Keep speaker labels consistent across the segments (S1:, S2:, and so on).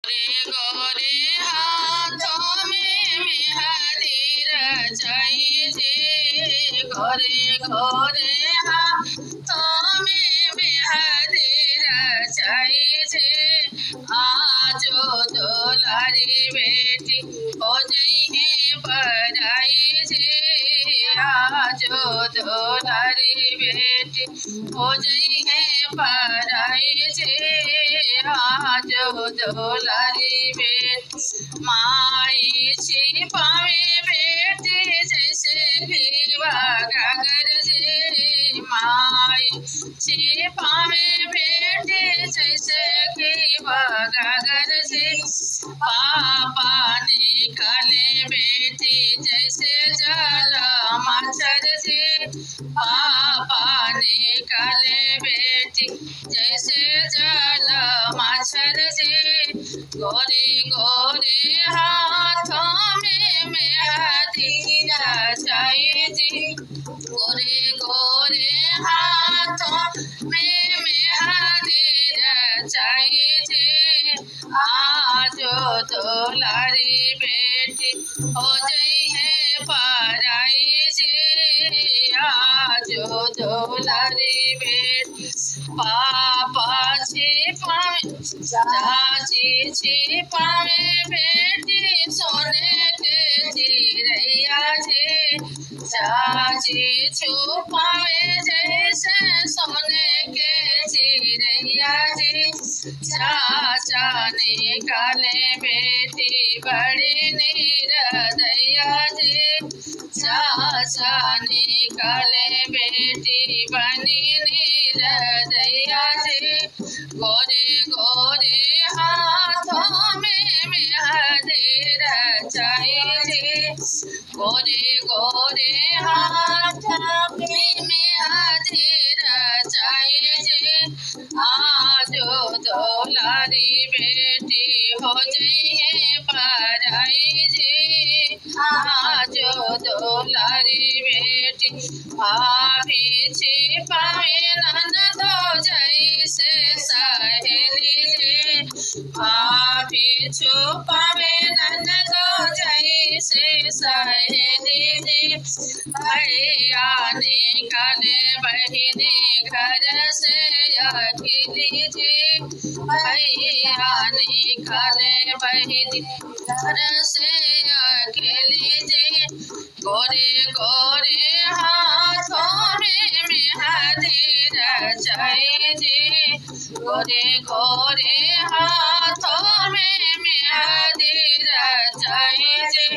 S1: गोरे गोरे हाथों में मेहंदी रचाई थी, गोरे गोरे हाथों में मेहंदी रचाई थी। आजो दुलारी बेटी हो गई है पराई थी, आजो दुलारी बेटी हो गई है पराई थी। आजो दुलारी बेटी माई छिपावे बेटी जैसे घीवा गागर जी, माई छिपावे बेटी जैसे घीवा गागर जी। पापा निकाले बेटी जैसे जल मच्छर जी, पापा निकाले बेटी जैसे जल मच्छर जी। गोरे गोरे हाथों में मेहंदी रचाई जी, गोरे गोरे हाथों में मेहंदी रचाई जी। आजो दुलारी बेटी हो गई है पराई जी, आजो दुलारी बेटी। पापा छिपावे चाची छिपावे बेटी सोने के चिड़ैया जी, चाची छुपावे जैसे सोने के चिड़ैया जी। चाचा निकाले बेटी बड़ी निर्दया जी, चाचा निकाले बेटी बनी निर्दया जी। गोरे गोरे हाथों में मेहंदी रचाई जी, गोरे गोरे हाथों में मेहंदी रचाई जी। आजो दुलारी बेटी हो गई है पराई जी, आजो दुलारी बेटी। भाभी छिपावे ननदो जैसे सहेली जी, भाभी छुपावे ननदो जैसे सहेली जी। भैया निकाले बहिनी घर से अकेली जी, भैया निकाले बहिनी घर से अकेली जी। गोरे गोरे हाथों में मेहंदी रचाई जी, गोरे गोरे हाथों में मेहंदी रचाई जी।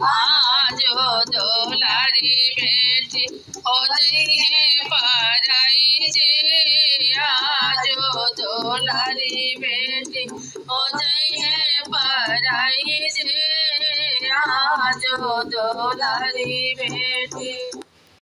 S1: आजो दुलारी बेटी हो गई है पराई जी, आजो दुलारी बेटी हो गई है पराई जी, आजो दुलारी बेटी।